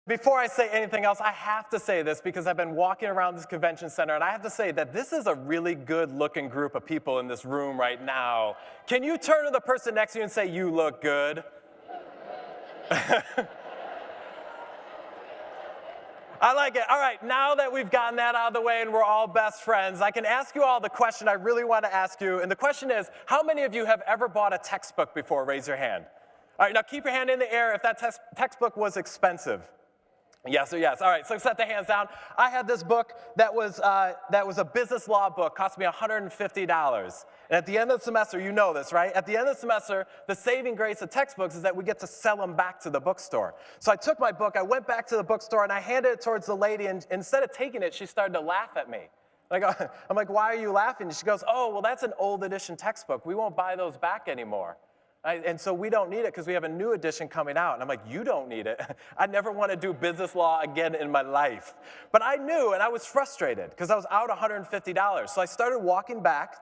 Before I say anything else, I have to say this because I've been walking around this convention center, and I have to say that this is a really good-looking group of people in this room right now. Can you turn to the person next to you and say, "You look good"? I like it. All right, now that we've gotten that out of the way and we're all best friends, I can ask you all the question I really want to ask you. And the question is, how many of you have ever bought a textbook before? Raise your hand. All right, now keep your hand in the air if that textbook was expensive. Yes or yes. All right, so set the hands down. I had this book that was a business law book, cost me $150. And at the end of the semester, you know this, right? At the end of the semester, the saving grace of textbooks is that we get to sell them back to the bookstore. So I took my book, I went back to the bookstore, and I handed it towards the lady, and instead of taking it, she started to laugh at me. I'm like, "Why are you laughing?" And she goes, "Oh, well, that's an old edition textbook. We won't buy those back anymore. And so we don't need it because we have a new edition coming out." And I'm like, "You don't need it." I never want to do business law again in my life. But I knew, and I was frustrated because I was out $150. So I started walking back,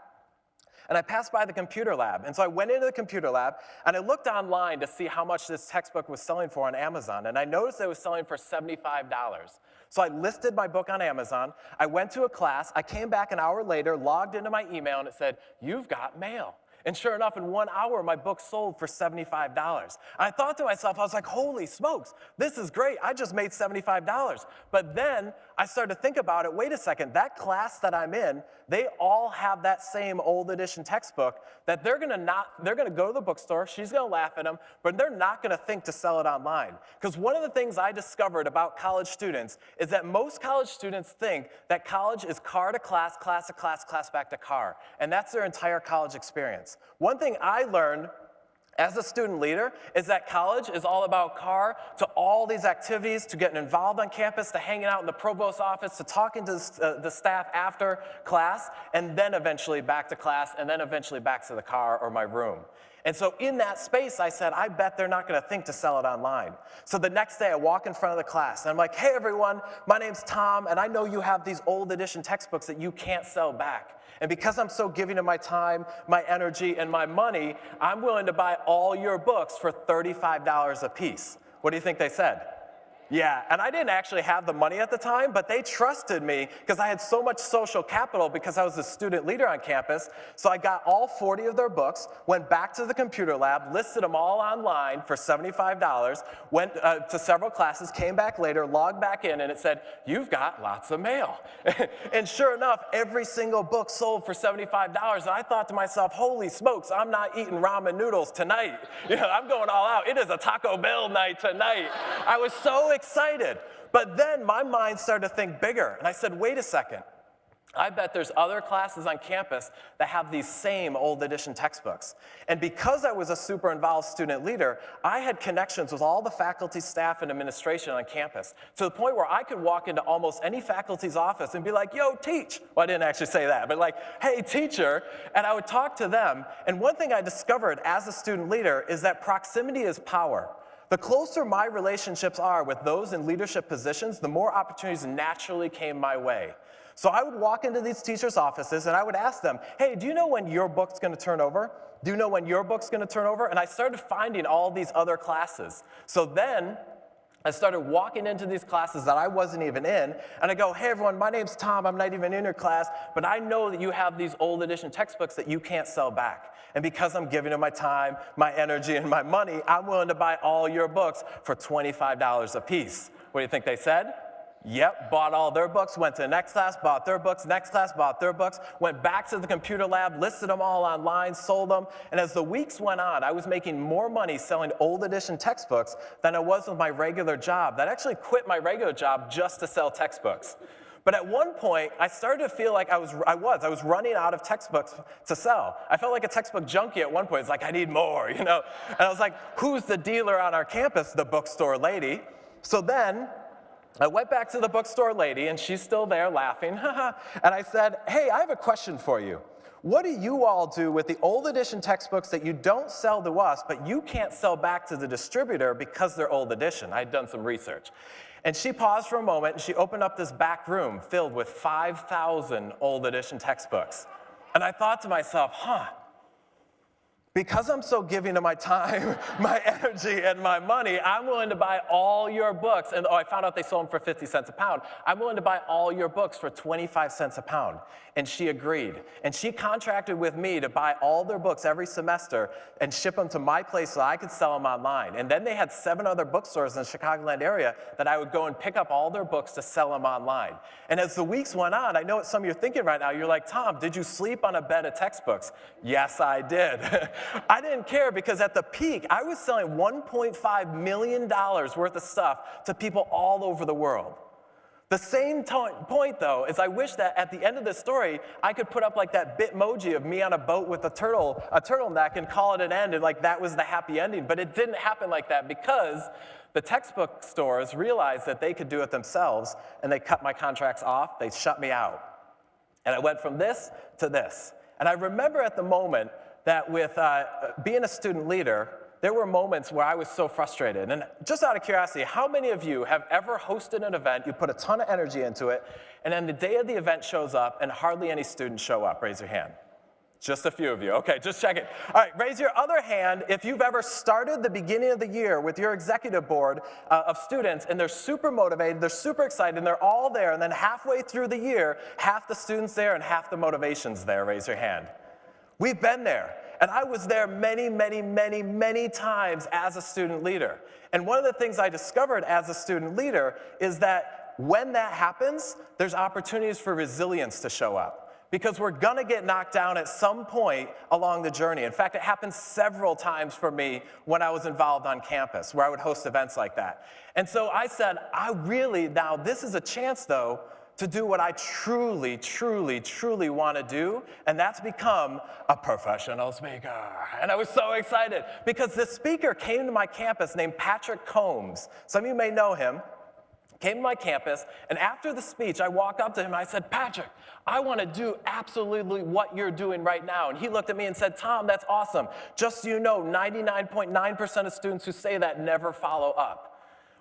and I passed by the computer lab. And so I went into the computer lab, and I looked online to see how much this textbook was selling for on Amazon. And I noticed it was selling for $75. So I listed my book on Amazon. I went to a class. I came back an hour later, logged into my email, and it said, "You've got mail." And sure enough, in 1 hour, my book sold for $75. I thought to myself, I was like, "Holy smokes, this is great. I just made $75. But then I started to think about it. Wait a second, that class that I'm in, they all have that same old edition textbook that they're gonna go to the bookstore, she's gonna laugh at them, but they're not gonna think to sell it online." Because one of the things I discovered about college students is that most college students think that college is car to class, class to class, class back to car. And that's their entire college experience. One thing I learned as a student leader is that college is all about car to all these activities, to getting involved on campus, to hanging out in the provost's office, to talking to the staff after class, and then eventually back to class, and then eventually back to the car or my room. And so in that space, I said, I bet they're not going to think to sell it online. So the next day, I walk in front of the class, and I'm like, "Hey, everyone, my name's Tom, and I know you have these old edition textbooks that you can't sell back. And because I'm so giving of my time, my energy, and my money, I'm willing to buy all your books for $35 a piece." What do you think they said? Yeah, and I didn't actually have the money at the time, but they trusted me because I had so much social capital because I was a student leader on campus. So I got all 40 of their books, went back to the computer lab, listed them all online for $75, went to several classes, came back later, logged back in, and it said, "You've got lots of mail." And sure enough, every single book sold for $75. And I thought to myself, "Holy smokes, I'm not eating ramen noodles tonight. I'm going all out. It is a Taco Bell night tonight." I was so excited. But then my mind started to think bigger. And I said, "Wait a second. I bet there's other classes on campus that have these same old edition textbooks." And because I was a super involved student leader, I had connections with all the faculty, staff, and administration on campus to the point where I could walk into almost any faculty's office and be like, "Yo, teach." Well, I didn't actually say that, but like, "Hey, teacher." And I would talk to them. And one thing I discovered as a student leader is that proximity is power. The closer my relationships are with those in leadership positions, the more opportunities naturally came my way. So I would walk into these teachers' offices and I would ask them, "Hey, do you know when your book's going to turn over? Do you know when your book's going to turn over?" And I started finding all these other classes. So then I started walking into these classes that I wasn't even in, and I go, "Hey, everyone, my name's Tom. I'm not even in your class, but I know that you have these old edition textbooks that you can't sell back. And because I'm giving them my time, my energy, and my money, I'm willing to buy all your books for $25 a piece." What do you think they said? Yep, bought all their books, went to the next class, bought their books, next class, bought their books, went back to the computer lab, listed them all online, sold them. And as the weeks went on, I was making more money selling old edition textbooks than I was with my regular job. That actually quit my regular job just to sell textbooks. But at one point, I started to feel like I was running out of textbooks to sell. I felt like a textbook junkie at one point. It's like, I need more, And I was like, who's the dealer on our campus? The bookstore lady. So then I went back to the bookstore lady, and she's still there laughing. And I said, "Hey, I have a question for you. What do you all do with the old edition textbooks that you don't sell to us, but you can't sell back to the distributor because they're old edition?" I'd done some research. And she paused for a moment, and she opened up this back room filled with 5,000 old edition textbooks. And I thought to myself, because I'm so giving of my time, my energy, and my money, I'm willing to buy all your books. And I found out they sold them for 50 cents a pound. I'm willing to buy all your books for 25 cents a pound. And she agreed. And she contracted with me to buy all their books every semester and ship them to my place so I could sell them online. And then they had 7 other bookstores in the Chicagoland area that I would go and pick up all their books to sell them online. And as the weeks went on, I know what some of you are thinking right now. You're like, Tom, did you sleep on a bed of textbooks? Yes, I did. I didn't care because at the peak, I was selling $1.5 million worth of stuff to people all over the world. The same point, though, is I wish that at the end of this story, I could put up like that Bitmoji of me on a boat with a turtleneck and call it an end, and like that was the happy ending. But it didn't happen like that because the textbook stores realized that they could do it themselves, and they cut my contracts off. They shut me out. And I went from this to this. And I remember at the moment that with being a student leader, there were moments where I was so frustrated. And just out of curiosity, how many of you have ever hosted an event, you put a ton of energy into it, and then the day of the event shows up and hardly any students show up? Raise your hand. Just a few of you. Okay, just check it. All right, raise your other hand if you've ever started the beginning of the year with your executive board of students, and they're super motivated, they're super excited, and they're all there, and then halfway through the year, half the students there and half the motivation's there. Raise your hand. We've been there. And I was there many, many, many, many times as a student leader. And one of the things I discovered as a student leader is that when that happens, there's opportunities for resilience to show up. Because we're gonna get knocked down at some point along the journey. In fact, it happened several times for me when I was involved on campus, where I would host events like that. And so I said, now this is a chance though, to do what I truly, truly, truly want to do, and that's become a professional speaker. And I was so excited because this speaker came to my campus named Patrick Combs. Some of you may know him. Came to my campus, and after the speech, I walked up to him and I said, Patrick, I want to do absolutely what you're doing right now. And he looked at me and said, Tom, that's awesome. Just so you know, 99.9% of students who say that never follow up.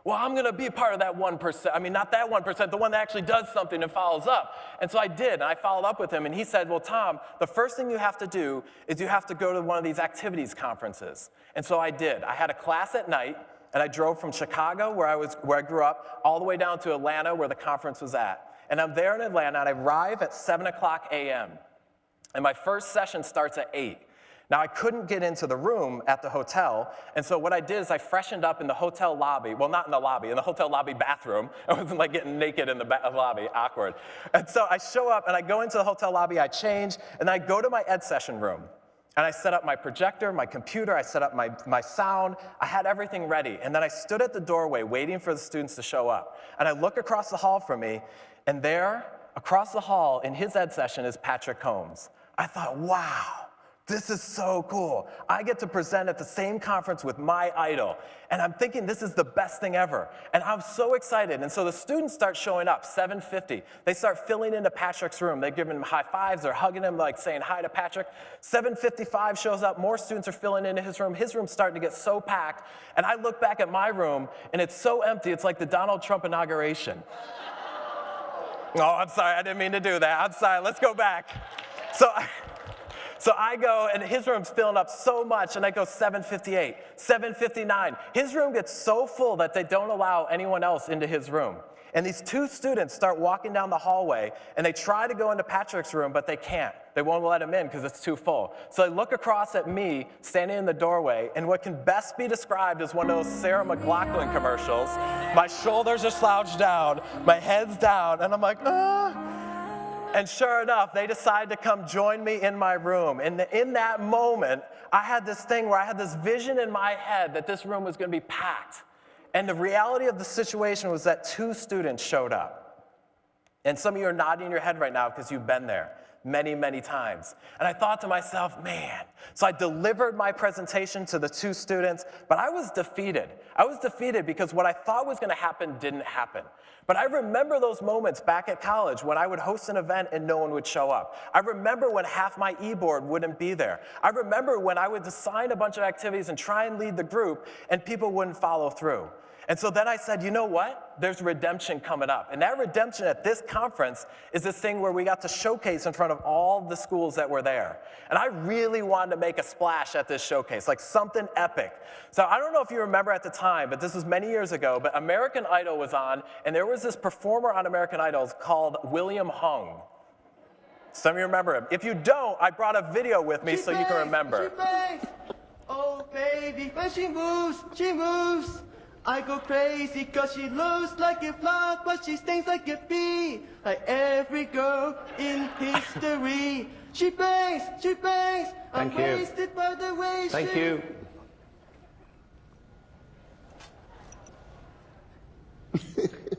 Well, I'm going to be part of that 1%. I mean, not that 1%, the one that actually does something and follows up. And so I did, and I followed up with him, and he said, well, Tom, the first thing you have to do is you have to go to one of these activities conferences. And so I did. I had a class at night, and I drove from Chicago, where I grew up, all the way down to Atlanta, where the conference was at. And I'm there in Atlanta, and I arrive at 7 o'clock a.m. And my first session starts at 8. Now, I couldn't get into the room at the hotel, and so what I did is I freshened up in the hotel lobby. Well, not in the lobby, in the hotel lobby bathroom. I wasn't like getting naked in the lobby, awkward. And so I show up, and I go into the hotel lobby, I change, and I go to my ed session room. And I set up my projector, my computer, I set up my sound, I had everything ready. And then I stood at the doorway waiting for the students to show up. And I look across the hall from me, and there, across the hall in his ed session is Patrick Combs. I thought, wow. This is so cool. I get to present at the same conference with my idol. And I'm thinking this is the best thing ever. And I'm so excited. And so the students start showing up, 7:50. They start filling into Patrick's room. They're giving him high fives. They're hugging him, like saying hi to Patrick. 7:55 shows up. More students are filling into his room. His room's starting to get so packed. And I look back at my room, and it's so empty. It's like the Donald Trump inauguration. Oh, I'm sorry. I didn't mean to do that. I'm sorry. Let's go back. So I go, and his room's filling up so much, and I go 7:58, 7:59. His room gets so full that they don't allow anyone else into his room. And these 2 students start walking down the hallway, and they try to go into Patrick's room, but they can't. They won't let him in because it's too full. So they look across at me, standing in the doorway, and what can best be described as one of those Sarah McLachlan commercials. My shoulders are slouched down, my head's down, and I'm like, And sure enough, they decided to come join me in my room. And in that moment, I had this thing where I had this vision in my head that this room was going to be packed. And the reality of the situation was that 2 students showed up. And some of you are nodding your head right now because you've been there many, many times. And I thought to myself, man. So I delivered my presentation to the 2 students, but I was defeated. I was defeated because what I thought was going to happen didn't happen. But I remember those moments back at college when I would host an event and no one would show up. I remember when half my e-board wouldn't be there. I remember when I would assign a bunch of activities and try and lead the group and people wouldn't follow through. And so then I said, you know what? There's redemption coming up. And that redemption at this conference is this thing where we got to showcase in front of all the schools that were there. And I really wanted to make a splash at this showcase, like something epic. So I don't know if you remember at the time, but this was many years ago, but American Idol was on, and there was this performer on American Idol called William Hung. Some of you remember him. If you don't, I brought a video with me so you can remember. She bangs. Oh, baby, when she moves, she moves. I go crazy cause she looks like a flower, but she stings like a bee. Like every girl in history. She bangs, she bangs. I'm wasted by the way she... Thank you.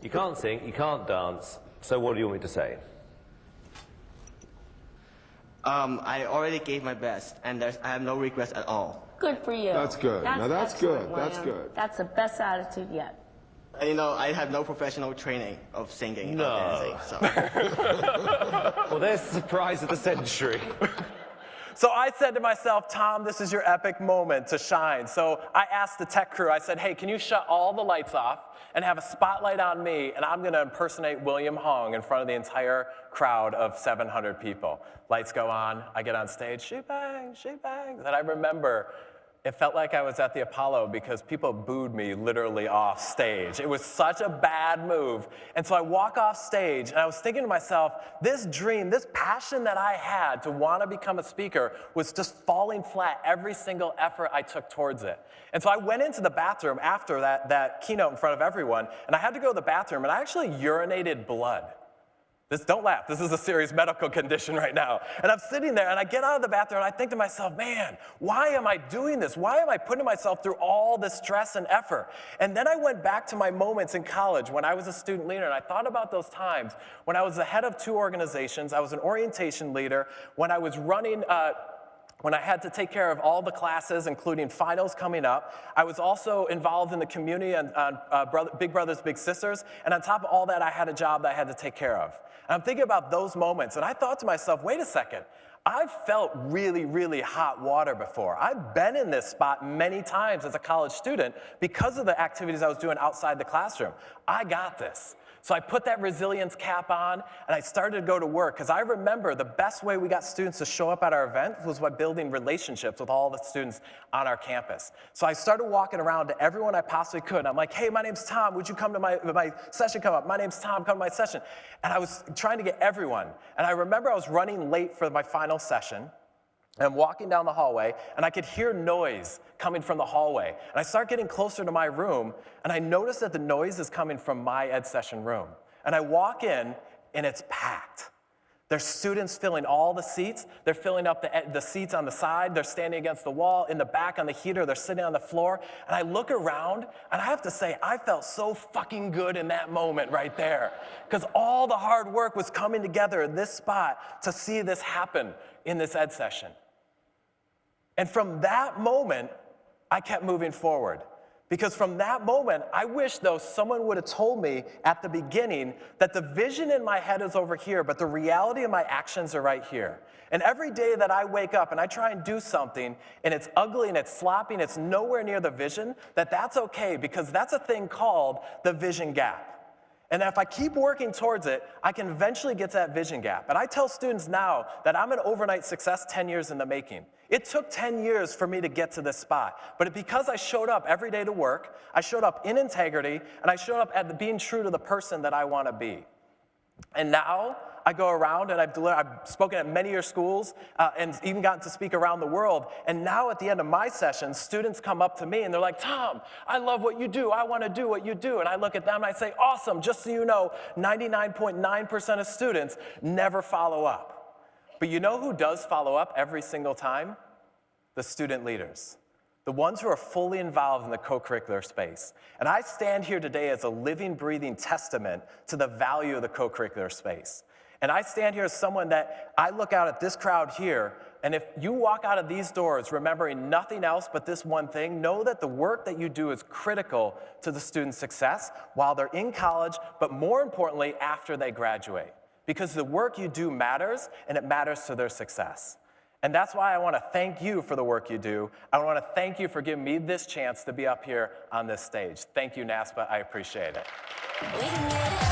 You can't sing, you can't dance, so what do you want me to say? I already gave my best, and I have no regrets at all. Good for you. That's good. Now that's excellent, good. That's William. good. That's the best attitude yet. And, you know, I have no professional training of singing No. or dancing, so... Well, there's the surprise of the century. So I said to myself, Tom, this is your epic moment to shine. So I asked the tech crew, I said, hey, can you shut all the lights off and have a spotlight on me, and I'm going to impersonate William Hung in front of the entire crowd of 700 people. Lights go on, I get on stage, she bangs, and I remember it felt like I was at the Apollo because people booed me literally off stage. It was such a bad move. And so I walk off stage, and I was thinking to myself, this dream, this passion that I had to want to become a speaker was just falling flat every single effort I took towards it. And so I went into the bathroom after that keynote in front of everyone, and I had to go to the bathroom, and I actually urinated blood. Don't laugh, this is a serious medical condition right now. And I'm sitting there, and I get out of the bathroom, and I think to myself, man, why am I doing this? Why am I putting myself through all this stress and effort? And then I went back to my moments in college when I was a student leader, and I thought about those times when I was the head of 2 organizations, I was an orientation leader, when I was running, when I had to take care of all the classes, including finals coming up. I was also involved in the community on Big Brothers Big Sisters, and on top of all that, I had a job that I had to take care of. And I'm thinking about those moments, and I thought to myself, wait a second, I've felt really, really hot water before. I've been in this spot many times as a college student because of the activities I was doing outside the classroom. I got this. So I put that resilience cap on, and I started to go to work, because I remember the best way we got students to show up at our event was by building relationships with all the students on our campus. So I started walking around to everyone I possibly could. I'm like, hey, my name's Tom, would you come to my session come up? My name's Tom, come to my session. And I was trying to get everyone. And I remember I was running late for my final session, and I'm walking down the hallway, and I could hear noise coming from the hallway. And I start getting closer to my room, and I notice that the noise is coming from my ed session room. And I walk in, and it's packed. There's students filling all the seats. They're filling up the seats on the side. They're standing against the wall. In the back on the heater, they're sitting on the floor. And I look around, and I have to say, I felt so fucking good in that moment right there. Because all the hard work was coming together in this spot to see this happen in this ed session. And from that moment, I kept moving forward. Because from that moment, I wish, though, someone would have told me at the beginning that the vision in my head is over here, but the reality of my actions are right here. And every day that I wake up and I try and do something, and it's ugly and it's sloppy and it's nowhere near the vision, that's okay, because that's a thing called the vision gap. And if I keep working towards it, I can eventually get to that vision gap. And I tell students now that I'm an overnight success 10 years in the making. It took 10 years for me to get to this spot. But because I showed up every day to work, I showed up in integrity, and I showed up at being true to the person that I want to be. And now I go around, and I've spoken at many of your schools and even gotten to speak around the world. And now at the end of my sessions, students come up to me, and they're like, Tom, I love what you do. I want to do what you do. And I look at them, and I say, awesome. Just so you know, 99.9% of students never follow up. But you know who does follow up every single time? The student leaders. The ones who are fully involved in the co-curricular space. And I stand here today as a living, breathing testament to the value of the co-curricular space. And I stand here as someone that I look out at this crowd here, and if you walk out of these doors remembering nothing else but this one thing, know that the work that you do is critical to the student's success while they're in college, but more importantly, after they graduate. Because the work you do matters, and it matters to their success. And that's why I want to thank you for the work you do. I want to thank you for giving me this chance to be up here on this stage. Thank you, NASPA. I appreciate it.